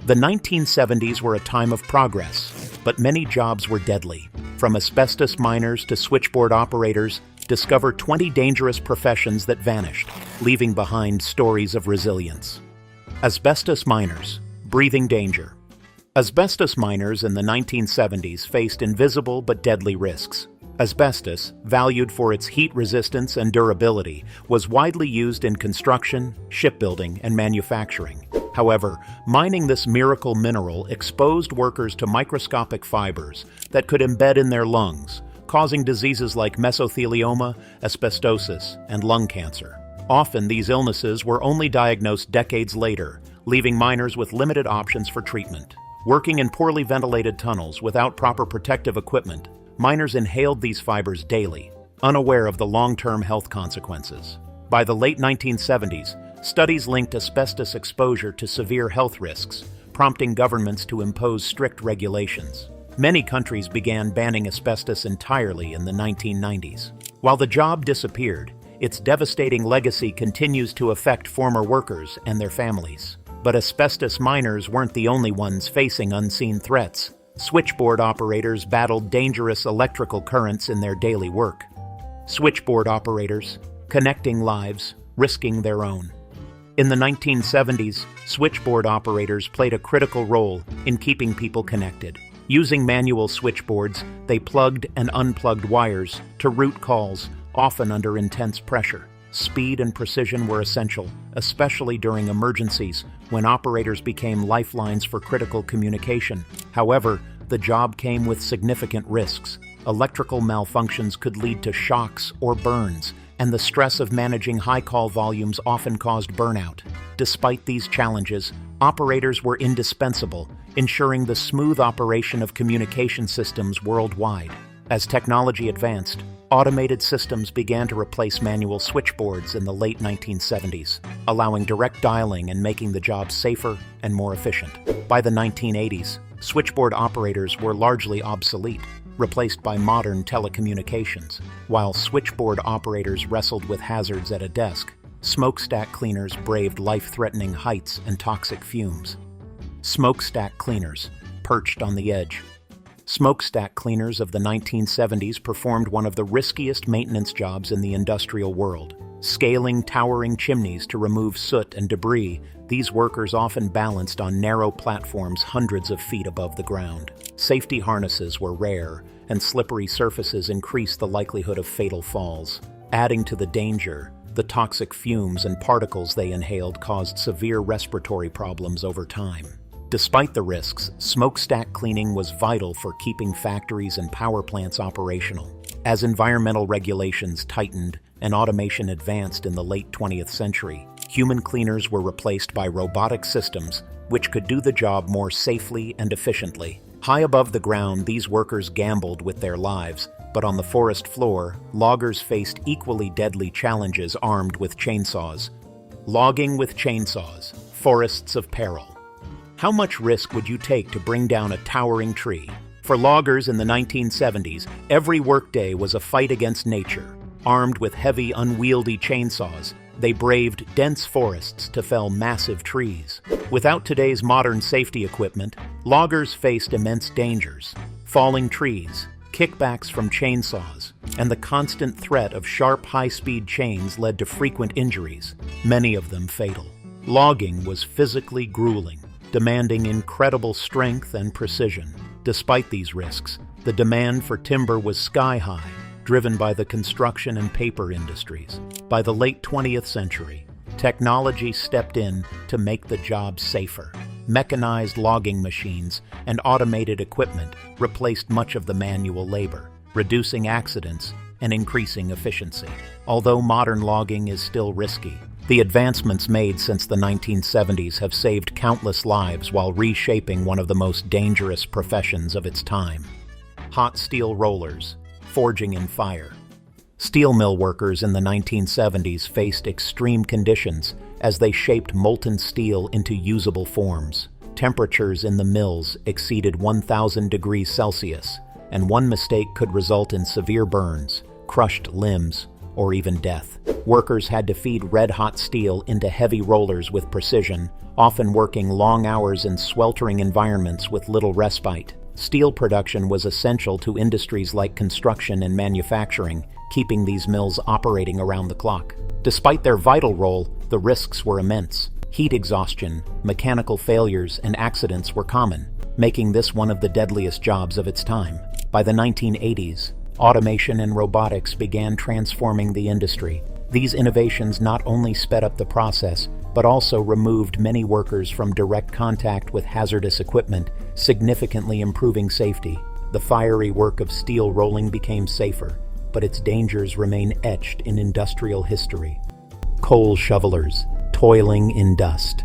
The 1970s were a time of progress, but many jobs were deadly. From asbestos miners to switchboard operators, discover 20 dangerous professions that vanished, leaving behind stories of resilience. Asbestos miners, breathing danger. Asbestos miners in the 1970s faced invisible but deadly risks. Asbestos, valued for its heat resistance and durability, was widely used in construction, shipbuilding, and manufacturing. However, mining this miracle mineral exposed workers to microscopic fibers that could embed in their lungs, causing diseases like mesothelioma, asbestosis, and lung cancer. Often, these illnesses were only diagnosed decades later, leaving miners with limited options for treatment. Working in poorly ventilated tunnels without proper protective equipment, miners inhaled these fibers daily, unaware of the long-term health consequences. By the late 1970s, studies linked asbestos exposure to severe health risks, prompting governments to impose strict regulations. Many countries began banning asbestos entirely in the 1990s. While the job disappeared, its devastating legacy continues to affect former workers and their families. But asbestos miners weren't the only ones facing unseen threats. Switchboard operators battled dangerous electrical currents in their daily work. Switchboard operators, connecting lives, risking their own. In the 1970s, switchboard operators played a critical role in keeping people connected. Using manual switchboards, they plugged and unplugged wires to route calls, often under intense pressure. Speed and precision were essential, especially during emergencies when operators became lifelines for critical communication. However, the job came with significant risks. Electrical malfunctions could lead to shocks or burns, and the stress of managing high call volumes often caused burnout. Despite these challenges, operators were indispensable, ensuring the smooth operation of communication systems worldwide. As technology advanced, automated systems began to replace manual switchboards in the late 1970s, allowing direct dialing and making the job safer and more efficient. By the 1980s, switchboard operators were largely obsolete, replaced by modern telecommunications. While switchboard operators wrestled with hazards at a desk, smokestack cleaners braved life-threatening heights and toxic fumes. Smokestack cleaners, perched on the edge. Smokestack cleaners of the 1970s performed one of the riskiest maintenance jobs in the industrial world. Scaling towering chimneys to remove soot and debris, these workers often balanced on narrow platforms hundreds of feet above the ground. Safety harnesses were rare, and slippery surfaces increased the likelihood of fatal falls. Adding to the danger, the toxic fumes and particles they inhaled caused severe respiratory problems over time. Despite the risks, smokestack cleaning was vital for keeping factories and power plants operational. As environmental regulations tightened and automation advanced in the late 20th century, human cleaners were replaced by robotic systems which could do the job more safely and efficiently. High above the ground, these workers gambled with their lives, but on the forest floor, loggers faced equally deadly challenges armed with chainsaws. Logging with chainsaws, forests of peril. How much risk would you take to bring down a towering tree? For loggers in the 1970s, every workday was a fight against nature. Armed with heavy, unwieldy chainsaws, they braved dense forests to fell massive trees. Without today's modern safety equipment, loggers faced immense dangers. Falling trees, kickbacks from chainsaws, and the constant threat of sharp, high-speed chains led to frequent injuries, many of them fatal. Logging was physically grueling, demanding incredible strength and precision. Despite these risks, the demand for timber was sky-high, driven by the construction and paper industries. By the late 20th century, technology stepped in to make the job safer. Mechanized logging machines and automated equipment replaced much of the manual labor, reducing accidents and increasing efficiency. Although modern logging is still risky, the advancements made since the 1970s have saved countless lives while reshaping one of the most dangerous professions of its time. Hot steel rollers, forging in fire. Steel mill workers in the 1970s faced extreme conditions as they shaped molten steel into usable forms. Temperatures in the mills exceeded 1,000 degrees Celsius, and one mistake could result in severe burns, crushed limbs, or even death. Workers had to feed red-hot steel into heavy rollers with precision, often working long hours in sweltering environments with little respite. Steel production was essential to industries like construction and manufacturing, keeping these mills operating around the clock. Despite their vital role, the risks were immense. Heat exhaustion, mechanical failures, and accidents were common, making this one of the deadliest jobs of its time. By the 1980s, automation and robotics began transforming the industry. These innovations not only sped up the process, but also removed many workers from direct contact with hazardous equipment, significantly improving safety. The fiery work of steel rolling became safer, but its dangers remain etched in industrial history. Coal shovelers, toiling in dust.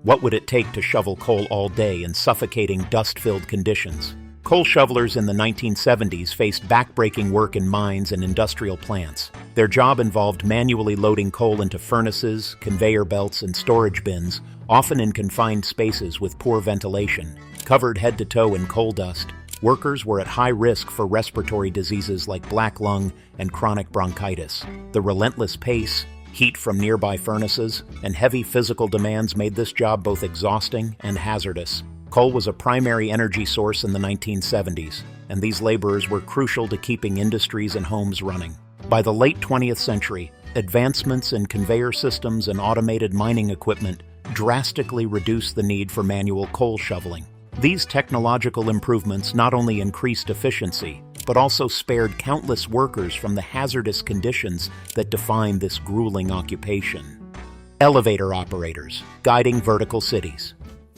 What would it take to shovel coal all day in suffocating dust-filled conditions? Coal shovelers in the 1970s faced backbreaking work in mines and industrial plants. Their job involved manually loading coal into furnaces, conveyor belts, and storage bins, often in confined spaces with poor ventilation. Covered head to toe in coal dust, workers were at high risk for respiratory diseases like black lung and chronic bronchitis. The relentless pace, heat from nearby furnaces, and heavy physical demands made this job both exhausting and hazardous. Coal was a primary energy source in the 1970s, and these laborers were crucial to keeping industries and homes running. By the late 20th century, advancements in conveyor systems and automated mining equipment drastically reduced the need for manual coal shoveling. These technological improvements not only increased efficiency, but also spared countless workers from the hazardous conditions that define this grueling occupation. Elevator operators, guiding vertical cities.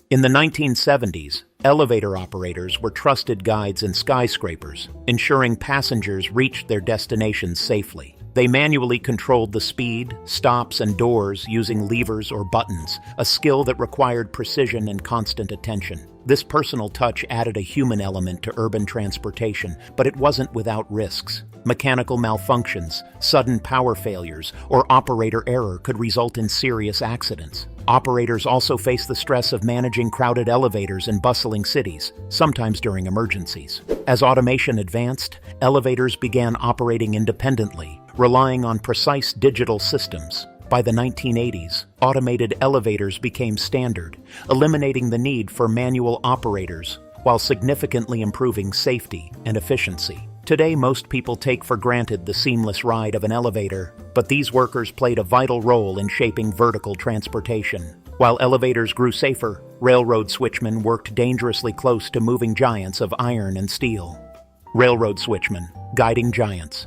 In the 1970s, elevator operators were trusted guides in skyscrapers, ensuring passengers reached their destinations safely. They manually controlled the speed, stops, and doors using levers or buttons, a skill that required precision and constant attention. This personal touch added a human element to urban transportation, but it wasn't without risks. Mechanical malfunctions, sudden power failures, or operator error could result in serious accidents. Operators also face the stress of managing crowded elevators in bustling cities, sometimes during emergencies. As automation advanced, elevators began operating independently, relying on precise digital systems. By the 1980s, automated elevators became standard, eliminating the need for manual operators, while significantly improving safety and efficiency. Today, most people take for granted the seamless ride of an elevator, but these workers played a vital role in shaping vertical transportation. While elevators grew safer, railroad switchmen worked dangerously close to moving giants of iron and steel. Railroad switchmen, guiding giants.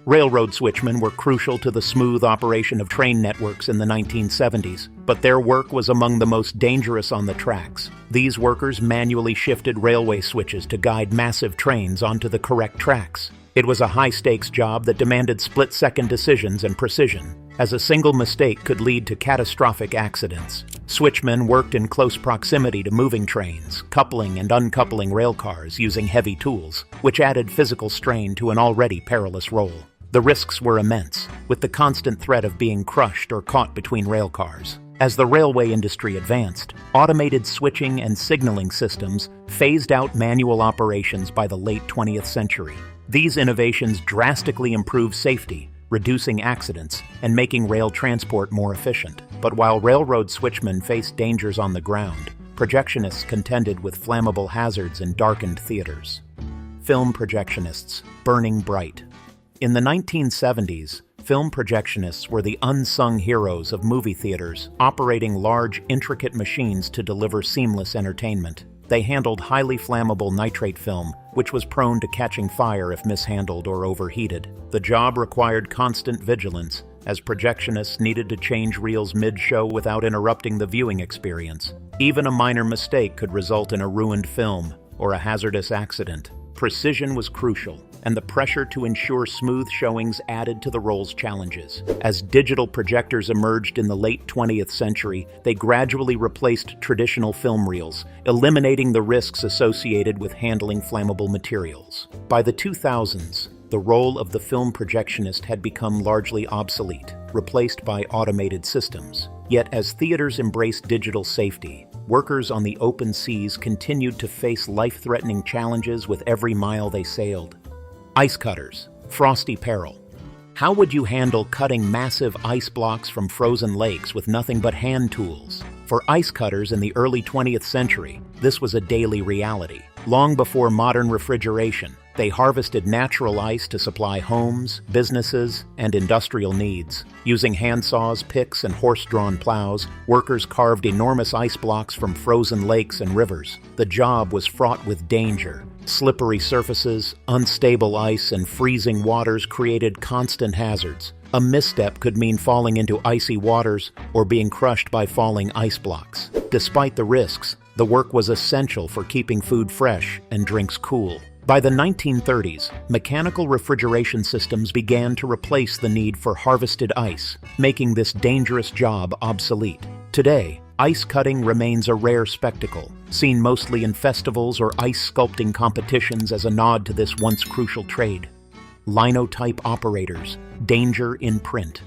Railroad switchmen were crucial to the smooth operation of train networks in the 1970s, but their work was among the most dangerous on the tracks. These workers manually shifted railway switches to guide massive trains onto the correct tracks. It was a high-stakes job that demanded split-second decisions and precision, as a single mistake could lead to catastrophic accidents. Switchmen worked in close proximity to moving trains, coupling and uncoupling railcars using heavy tools, which added physical strain to an already perilous role. The risks were immense, with the constant threat of being crushed or caught between railcars. As the railway industry advanced, automated switching and signaling systems phased out manual operations by the late 20th century. These innovations drastically improved safety, reducing accidents, and making rail transport more efficient. But while railroad switchmen faced dangers on the ground, projectionists contended with flammable hazards in darkened theaters. Film projectionists, burning bright. In the 1970s, film projectionists were the unsung heroes of movie theaters, operating large, intricate machines to deliver seamless entertainment. They handled highly flammable nitrate film, which was prone to catching fire if mishandled or overheated. The job required constant vigilance, as projectionists needed to change reels mid-show without interrupting the viewing experience. Even a minor mistake could result in a ruined film or a hazardous accident. Precision was crucial, and the pressure to ensure smooth showings added to the role's challenges. As digital projectors emerged in the late 20th century, they gradually replaced traditional film reels, eliminating the risks associated with handling flammable materials. By the 2000s, the role of the film projectionist had become largely obsolete, replaced by automated systems. Yet as theaters embraced digital safety, workers on the open seas continued to face life-threatening challenges with every mile they sailed. Ice cutters, frosty peril. How would you handle cutting massive ice blocks from frozen lakes with nothing but hand tools? For ice cutters in the early 20th century, this was a daily reality. Long before modern refrigeration, they harvested natural ice to supply homes, businesses, and industrial needs. Using handsaws, picks, and horse-drawn plows, workers carved enormous ice blocks from frozen lakes and rivers. The job was fraught with danger. Slippery surfaces, unstable ice, and freezing waters created constant hazards. A misstep could mean falling into icy waters or being crushed by falling ice blocks. Despite the risks, the work was essential for keeping food fresh and drinks cool. By the 1930s, mechanical refrigeration systems began to replace the need for harvested ice, making this dangerous job obsolete. Today, ice cutting remains a rare spectacle, seen mostly in festivals or ice sculpting competitions as a nod to this once crucial trade. Linotype Operators, danger in print.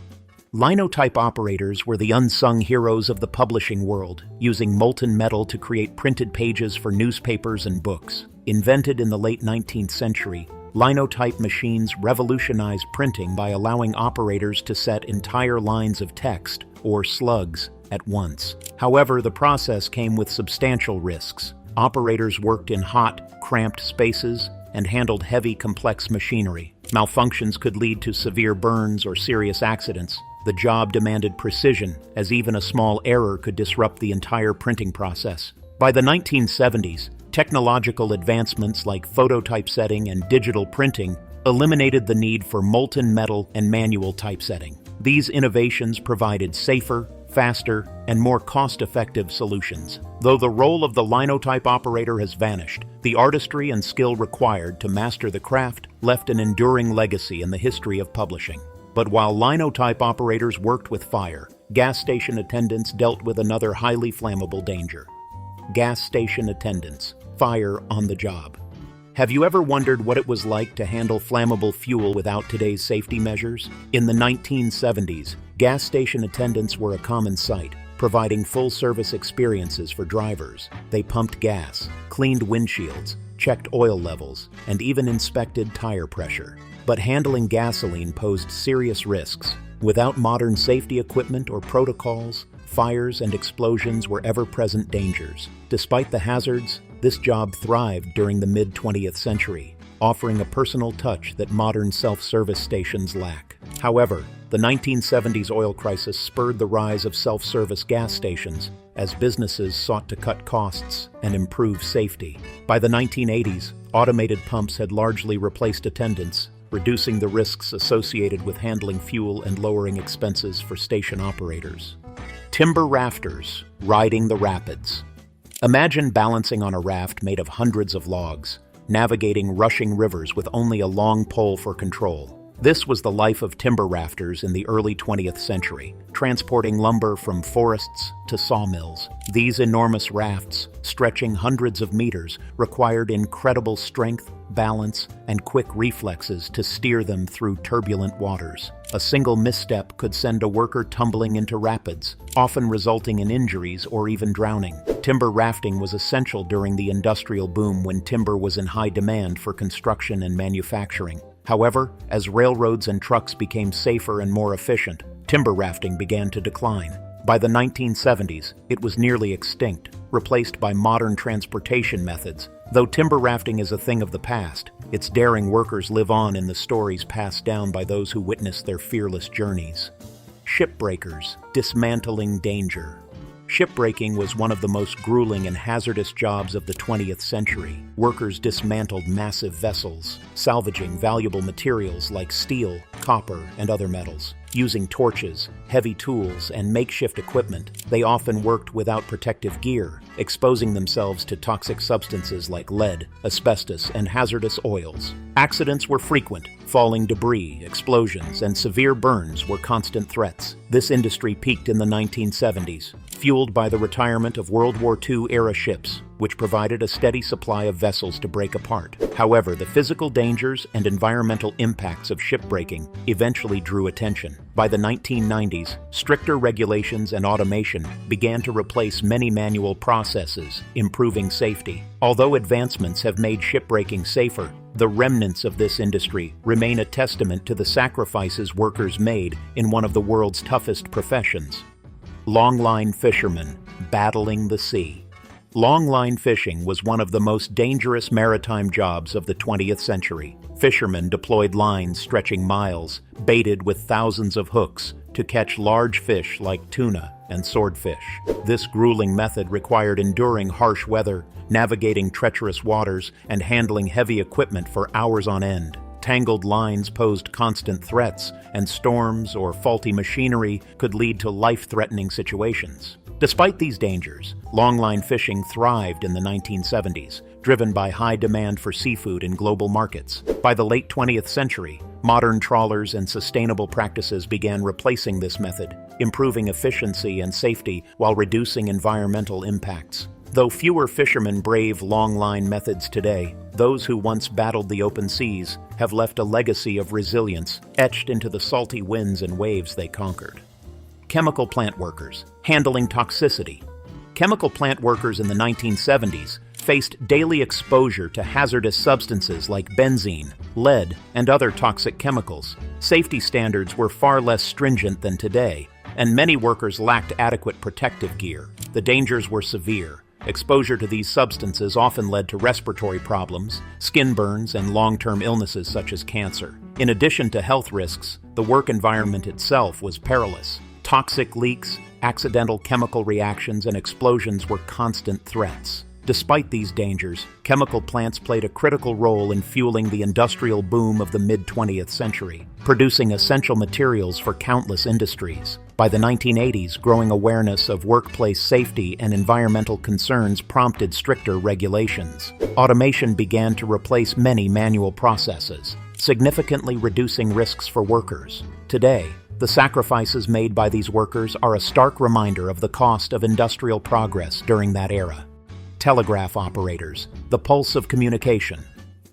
Linotype operators were the unsung heroes of the publishing world, using molten metal to create printed pages for newspapers and books. Invented in the late 19th century, linotype machines revolutionized printing by allowing operators to set entire lines of text, or slugs, at once. However, the process came with substantial risks. Operators worked in hot, cramped spaces and handled heavy, complex machinery. Malfunctions could lead to severe burns or serious accidents. The job demanded precision, as even a small error could disrupt the entire printing process. By the 1970s, technological advancements like phototypesetting and digital printing eliminated the need for molten metal and manual typesetting. These innovations provided safer, faster, and more cost-effective solutions. Though the role of the linotype operator has vanished, the artistry and skill required to master the craft left an enduring legacy in the history of publishing. But while linotype operators worked with fire, gas station attendants dealt with another highly flammable danger. Gas station attendants, fire on the job. Have you ever wondered what it was like to handle flammable fuel without today's safety measures? In the 1970s, gas station attendants were a common sight, providing full-service experiences for drivers. They pumped gas, cleaned windshields, checked oil levels, and even inspected tire pressure. But handling gasoline posed serious risks. Without modern safety equipment or protocols, fires and explosions were ever-present dangers. Despite the hazards, this job thrived during the mid-20th century, offering a personal touch that modern self-service stations lack. However, the 1970s oil crisis spurred the rise of self-service gas stations as businesses sought to cut costs and improve safety. By the 1980s, automated pumps had largely replaced attendants, reducing the risks associated with handling fuel and lowering expenses for station operators. Timber rafters, riding the rapids. Imagine balancing on a raft made of hundreds of logs, navigating rushing rivers with only a long pole for control. This was the life of timber rafters in the early 20th century, transporting lumber from forests to sawmills. These enormous rafts, stretching hundreds of meters, required incredible strength, balance, and quick reflexes to steer them through turbulent waters. A single misstep could send a worker tumbling into rapids, often resulting in injuries or even drowning. Timber rafting was essential during the industrial boom when timber was in high demand for construction and manufacturing. However, as railroads and trucks became safer and more efficient, timber rafting began to decline. By the 1970s, it was nearly extinct, replaced by modern transportation methods. Though timber rafting is a thing of the past, its daring workers live on in the stories passed down by those who witnessed their fearless journeys. Shipbreakers, dismantling danger. Shipbreaking was one of the most grueling and hazardous jobs of the 20th century. Workers dismantled massive vessels, salvaging valuable materials like steel, copper, and other metals. Using torches, heavy tools, and makeshift equipment, they often worked without protective gear, exposing themselves to toxic substances like lead, asbestos, and hazardous oils. Accidents were frequent. Falling debris, explosions, and severe burns were constant threats. This industry peaked in the 1970s, fueled by the retirement of World War II-era ships, which provided a steady supply of vessels to break apart. However, the physical dangers and environmental impacts of shipbreaking eventually drew attention. By the 1990s, stricter regulations and automation began to replace many manual processes, improving safety. Although advancements have made shipbreaking safer, the remnants of this industry remain a testament to the sacrifices workers made in one of the world's toughest professions. Longline Fishermen, battling the sea. Longline fishing was one of the most dangerous maritime jobs of the 20th century. Fishermen deployed lines stretching miles, baited with thousands of hooks, to catch large fish like tuna and swordfish. This grueling method required enduring harsh weather, navigating treacherous waters, and handling heavy equipment for hours on end. Tangled lines posed constant threats, and storms or faulty machinery could lead to life-threatening situations. Despite these dangers, longline fishing thrived in the 1970s, driven by high demand for seafood in global markets. By the late 20th century, modern trawlers and sustainable practices began replacing this method, improving efficiency and safety while reducing environmental impacts. Though fewer fishermen brave longline methods today, those who once battled the open seas have left a legacy of resilience etched into the salty winds and waves they conquered. Chemical plant workers, handling toxicity. Chemical plant workers in the 1970s faced daily exposure to hazardous substances like benzene, lead, and other toxic chemicals. Safety standards were far less stringent than today, and many workers lacked adequate protective gear. The dangers were severe. Exposure to these substances often led to respiratory problems, skin burns, and long-term illnesses such as cancer. In addition to health risks, the work environment itself was perilous. Toxic leaks, accidental chemical reactions, and explosions were constant threats. Despite these dangers, chemical plants played a critical role in fueling the industrial boom of the mid-20th century, producing essential materials for countless industries. By the 1980s, growing awareness of workplace safety and environmental concerns prompted stricter regulations. Automation began to replace many manual processes, significantly reducing risks for workers. Today, the sacrifices made by these workers are a stark reminder of the cost of industrial progress during that era. Telegraph operators, the pulse of communication.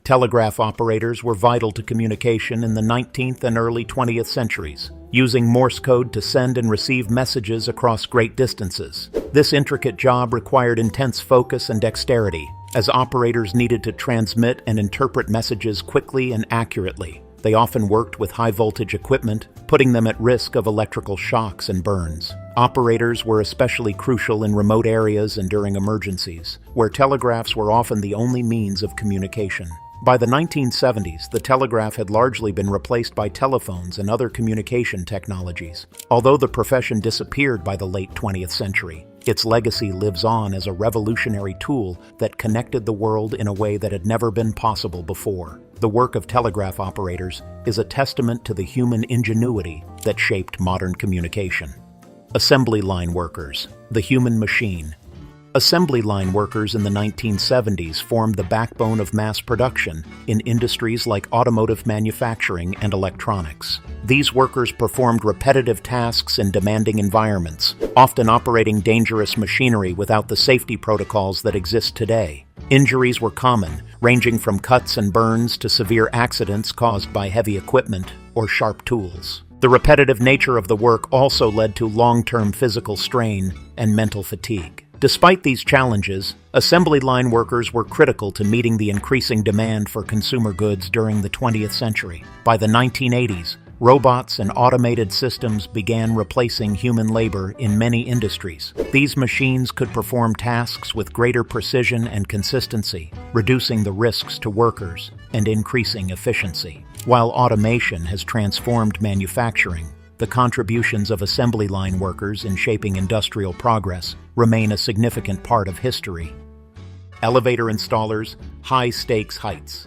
Telegraph operators were vital to communication in the 19th and early 20th centuries, using Morse code to send and receive messages across great distances. This intricate job required intense focus and dexterity, as operators needed to transmit and interpret messages quickly and accurately. They often worked with high-voltage equipment, putting them at risk of electrical shocks and burns. Operators were especially crucial in remote areas and during emergencies, where telegraphs were often the only means of communication. By the 1970s, the telegraph had largely been replaced by telephones and other communication technologies. Although the profession disappeared by the late 20th century, its legacy lives on as a revolutionary tool that connected the world in a way that had never been possible before. The work of telegraph operators is a testament to the human ingenuity that shaped modern communication. Assembly line workers, the human machine. Assembly line workers in the 1970s formed the backbone of mass production in industries like automotive manufacturing and electronics. These workers performed repetitive tasks in demanding environments, often operating dangerous machinery without the safety protocols that exist today. Injuries were common, ranging from cuts and burns to severe accidents caused by heavy equipment or sharp tools. The repetitive nature of the work also led to long-term physical strain and mental fatigue. Despite these challenges, assembly line workers were critical to meeting the increasing demand for consumer goods during the 20th century. By the 1980s, robots and automated systems began replacing human labor in many industries. These machines could perform tasks with greater precision and consistency, reducing the risks to workers and increasing efficiency. While automation has transformed manufacturing, the contributions of assembly line workers in shaping industrial progress remain a significant part of history. Elevator installers, high-stakes heights.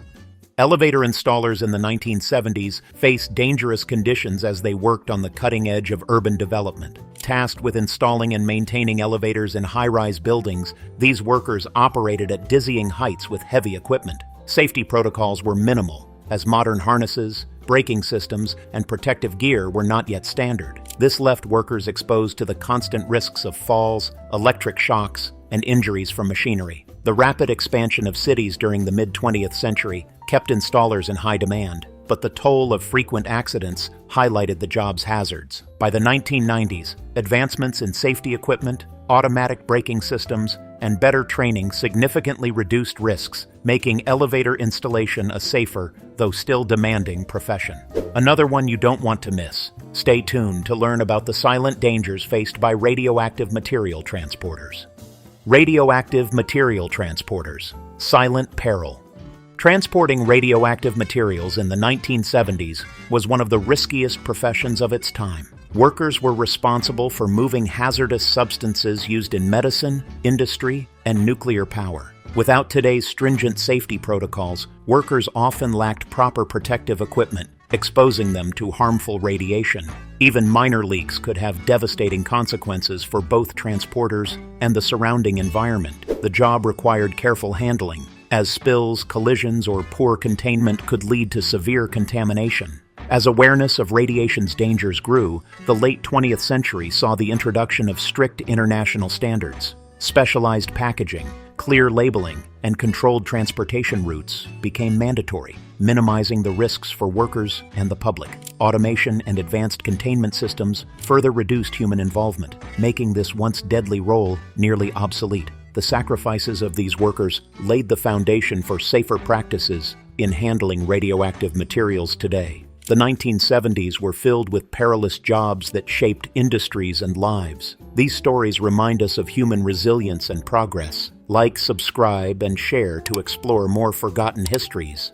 Elevator installers in the 1970s faced dangerous conditions as they worked on the cutting edge of urban development. Tasked with installing and maintaining elevators in high-rise buildings, these workers operated at dizzying heights with heavy equipment. Safety protocols were minimal, as modern harnesses, braking systems, and protective gear were not yet standard. This left workers exposed to the constant risks of falls, electric shocks, and injuries from machinery. The rapid expansion of cities during the mid-20th century kept installers in high demand. but the toll of frequent accidents highlighted the job's hazards. By the 1990s, advancements in safety equipment, automatic braking systems, and better training significantly reduced risks, making elevator installation a safer, though still demanding, profession. Another one you don't want to miss. Stay tuned to learn about the silent dangers faced by radioactive material transporters. Radioactive material transporters. Silent peril. Transporting radioactive materials in the 1970s was one of the riskiest professions of its time. Workers were responsible for moving hazardous substances used in medicine, industry, and nuclear power. Without today's stringent safety protocols, workers often lacked proper protective equipment, exposing them to harmful radiation. Even minor leaks could have devastating consequences for both transporters and the surrounding environment. The job required careful handling, as spills, collisions, or poor containment could lead to severe contamination. As awareness of radiation's dangers grew, the late 20th century saw the introduction of strict international standards. Specialized packaging, clear labeling, and controlled transportation routes became mandatory, minimizing the risks for workers and the public. Automation and advanced containment systems further reduced human involvement, making this once deadly role nearly obsolete. The sacrifices of these workers laid the foundation for safer practices in handling radioactive materials today. The 1970s were filled with perilous jobs that shaped industries and lives. These stories remind us of human resilience and progress. Like, subscribe, and share to explore more forgotten histories.